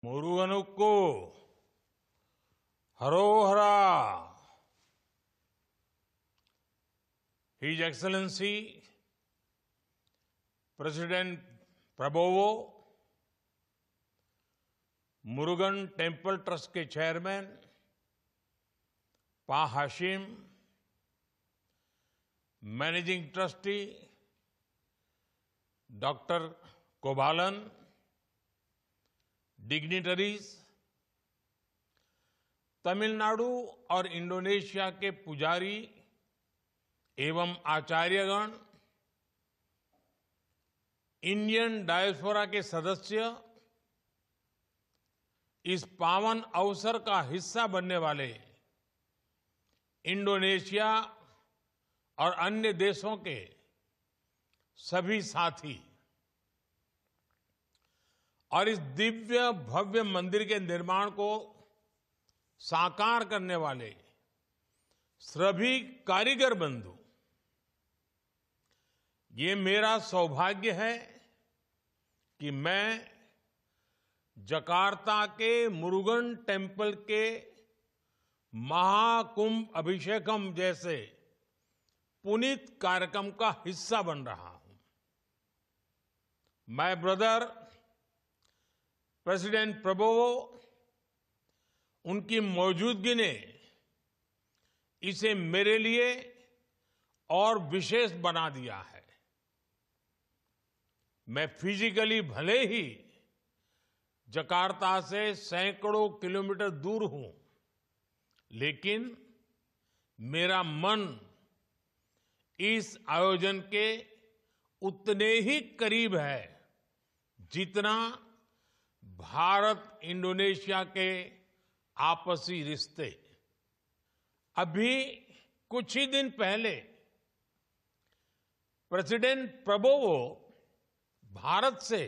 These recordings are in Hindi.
मुरुगनुक्कू हरोहरा। His Excellency President Prabowo, Murugan temple trust के चेयरमैन पा Hashim, managing trustee doctor Kobalan, dignitaries, Tamil Nadu और इंडोनेशिया के पुजारी एवं आचार्यगण, इंडियन डायस्पोरा के सदस्य, इस पावन अवसर का हिस्सा बनने वाले इंडोनेशिया और अन्य देशों के सभी साथी और इस दिव्य भव्य मंदिर के निर्माण को साकार करने वाले सभी कारीगर बंधु, ये मेरा सौभाग्य है कि मैं जकार्ता के मुरुगन टेम्पल के महाकुंभ अभिषेकम जैसे पुनीत कार्यक्रम का हिस्सा बन रहा हूं। माय ब्रदर प्रेसिडेंट प्रबोवो, उनकी मौजूदगी ने इसे मेरे लिए और विशेष बना दिया है। मैं फिजिकली भले ही जकार्ता से सैकड़ों किलोमीटर दूर हूं, लेकिन मेरा मन इस आयोजन के उतने ही करीब है जितना भारत इंडोनेशिया के आपसी रिश्ते। अभी कुछ ही दिन पहले प्रेसिडेंट प्रबोवो भारत से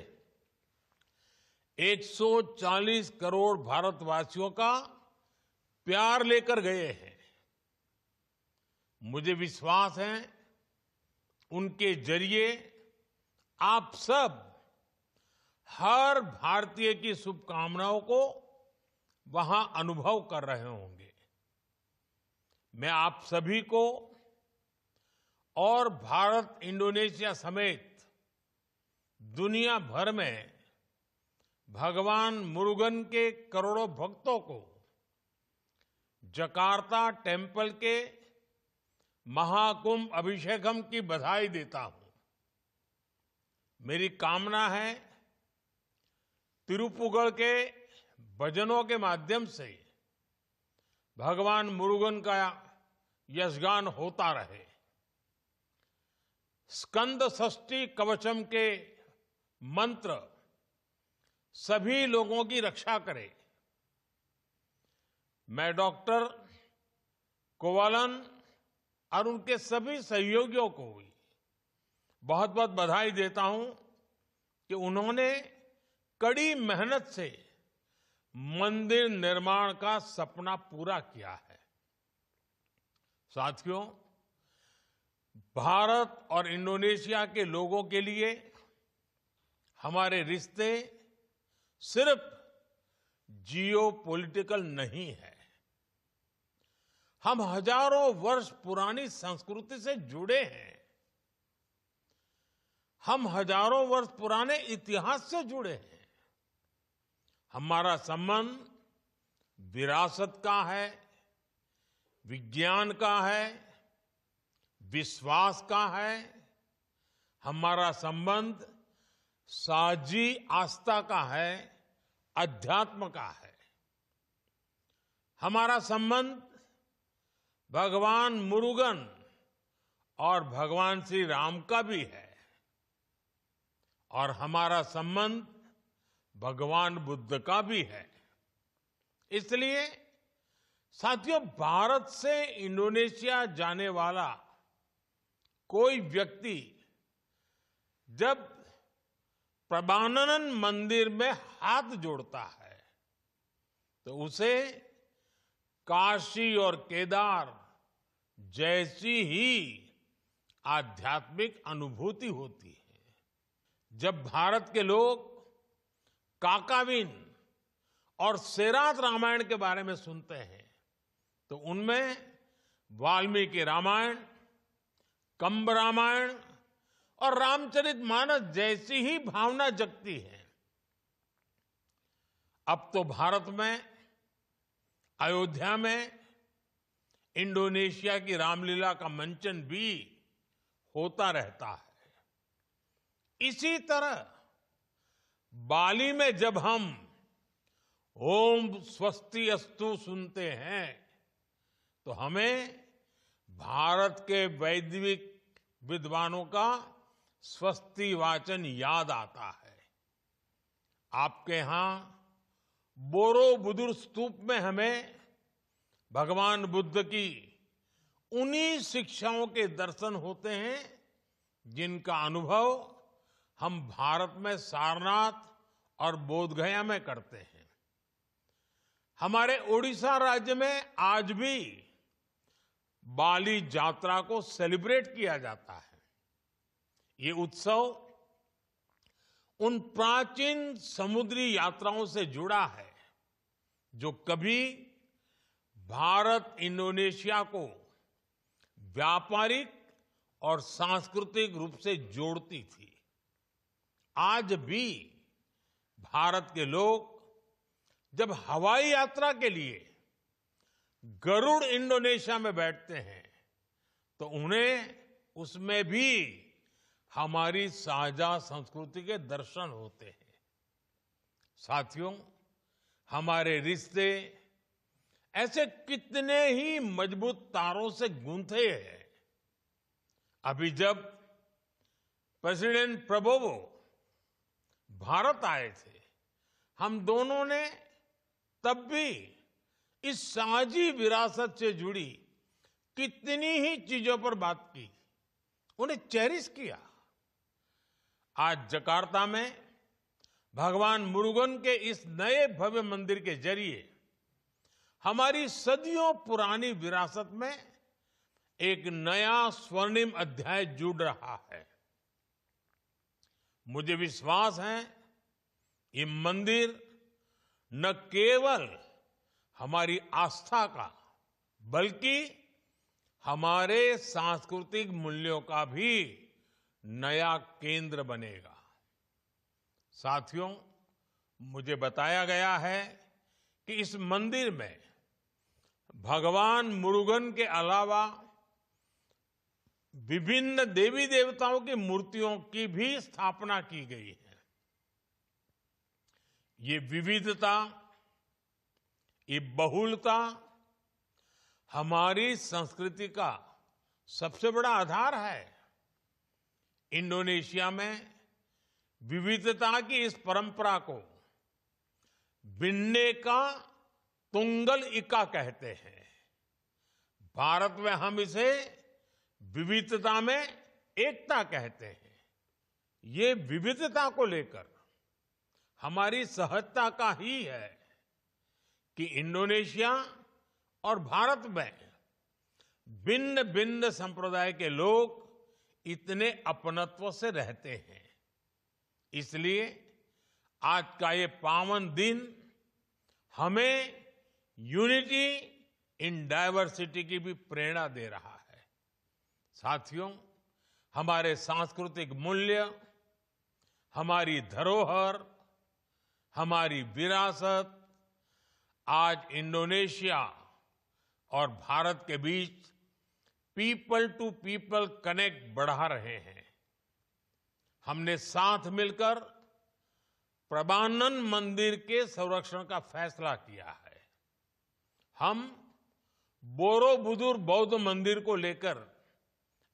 140 करोड़ भारतवासियों का प्यार लेकर गए हैं। मुझे विश्वास है उनके जरिए आप सब हर भारतीय की शुभकामनाओं को वहां अनुभव कर रहे होंगे। मैं आप सभी को और भारत इंडोनेशिया समेत दुनिया भर में भगवान मुरुगन के करोड़ों भक्तों को जकार्ता टेम्पल के महाकुंभ अभिषेकम की बधाई देता हूं। मेरी कामना है तिरुपुगढ़ के भजनों के माध्यम से भगवान मुरुगन का यशगान होता रहे। स्कंद षष्ठी कवचम के मंत्र सभी लोगों की रक्षा करे। मैं डॉक्टर कोवालन और उनके सभी सहयोगियों को भी बहुत बहुत बधाई देता हूं कि उन्होंने कड़ी मेहनत से मंदिर निर्माण का सपना पूरा किया है। साथियों, भारत और इंडोनेशिया के लोगों के लिए हमारे रिश्ते सिर्फ जियोपॉलिटिकल नहीं है। हम हजारों वर्ष पुरानी संस्कृति से जुड़े हैं। हम हजारों वर्ष पुराने इतिहास से जुड़े हैं। हमारा संबंध विरासत का है, विज्ञान का है, विश्वास का है। हमारा संबंध साझी आस्था का है, अध्यात्म का है। हमारा संबंध भगवान मुरुगन और भगवान श्री राम का भी है और हमारा संबंध भगवान बुद्ध का भी है। इसलिए साथियों, भारत से इंडोनेशिया जाने वाला कोई व्यक्ति जब प्रभानन मंदिर में हाथ जोड़ता है तो उसे काशी और केदार जैसी ही आध्यात्मिक अनुभूति होती है। जब भारत के लोग काकाविन और सेरात रामायण के बारे में सुनते हैं तो उनमें वाल्मीकि रामायण, कंब रामायण और रामचरितमानस जैसी ही भावना जगती है। अब तो भारत में अयोध्या में इंडोनेशिया की रामलीला का मंचन भी होता रहता है। इसी तरह बाली में जब हम ओम स्वस्ति अस्तु सुनते हैं तो हमें भारत के वैदिक विद्वानों का स्वस्ति वाचन याद आता है। आपके यहां बोरोबुदुर स्तूप में हमें भगवान बुद्ध की उन्हीं शिक्षाओं के दर्शन होते हैं जिनका अनुभव हम भारत में सारनाथ और बोधगया में करते हैं। हमारे ओडिशा राज्य में आज भी बाली यात्रा को सेलिब्रेट किया जाता है। ये उत्सव उन प्राचीन समुद्री यात्राओं से जुड़ा है जो कभी भारत इंडोनेशिया को व्यापारिक और सांस्कृतिक रूप से जोड़ती थी। आज भी भारत के लोग जब हवाई यात्रा के लिए गरुड़ इंडोनेशिया में बैठते हैं तो उन्हें उसमें भी हमारी साझा संस्कृति के दर्शन होते हैं। साथियों, हमारे रिश्ते ऐसे कितने ही मजबूत तारों से गूंथे हैं। अभी जब प्रेसिडेंट प्रबोवो भारत आए थे, हम दोनों ने तब भी इस साझी विरासत से जुड़ी कितनी ही चीजों पर बात की, उन्हें चेरिश किया। आज जकार्ता में भगवान मुरुगन के इस नए भव्य मंदिर के जरिए हमारी सदियों पुरानी विरासत में एक नया स्वर्णिम अध्याय जुड़ रहा है। मुझे विश्वास है ये मंदिर न केवल हमारी आस्था का बल्कि हमारे सांस्कृतिक मूल्यों का भी नया केंद्र बनेगा। साथियों, मुझे बताया गया है कि इस मंदिर में भगवान मुरुगन के अलावा विभिन्न देवी देवताओं की मूर्तियों की भी स्थापना की गई है। ये विविधता, ये बहुलता हमारी संस्कृति का सबसे बड़ा आधार है। इंडोनेशिया में विविधता की इस परंपरा को बिन्नेका तुंगल इका कहते हैं। भारत में हम इसे विविधता में एकता कहते हैं। ये विविधता को लेकर हमारी सहजता का ही है कि इंडोनेशिया और भारत में भिन्न भिन्न संप्रदाय के लोग इतने अपनत्व से रहते हैं। इसलिए आज का ये पावन दिन हमें यूनिटी इन डाइवर्सिटी की भी प्रेरणा दे रहा है। साथियों, हमारे सांस्कृतिक मूल्य, हमारी धरोहर, हमारी विरासत आज इंडोनेशिया और भारत के बीच पीपल टू पीपल कनेक्ट बढ़ा रहे हैं। हमने साथ मिलकर प्रबानन मंदिर के संरक्षण का फैसला किया है। हम बोरोबुदुर बौद्ध मंदिर को लेकर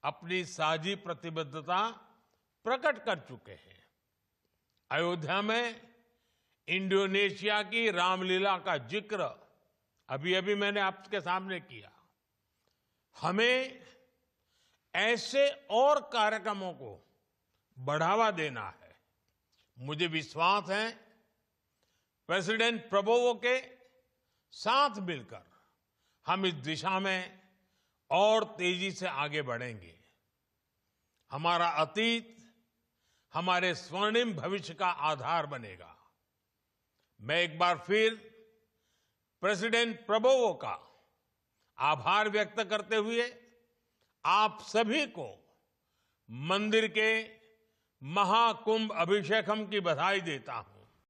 अपनी साझी प्रतिबद्धता प्रकट कर चुके हैं। अयोध्या में इंडोनेशिया की रामलीला का जिक्र अभी अभी मैंने आपके सामने किया। हमें ऐसे और कार्यक्रमों को बढ़ावा देना है। मुझे विश्वास है प्रेसिडेंट प्रबोवो के साथ मिलकर हम इस दिशा में और तेजी से आगे बढ़ेंगे। हमारा अतीत हमारे स्वर्णिम भविष्य का आधार बनेगा। मैं एक बार फिर प्रेसिडेंट प्रबोवो का आभार व्यक्त करते हुए आप सभी को मंदिर के महाकुंभ अभिषेकम की बधाई देता हूं।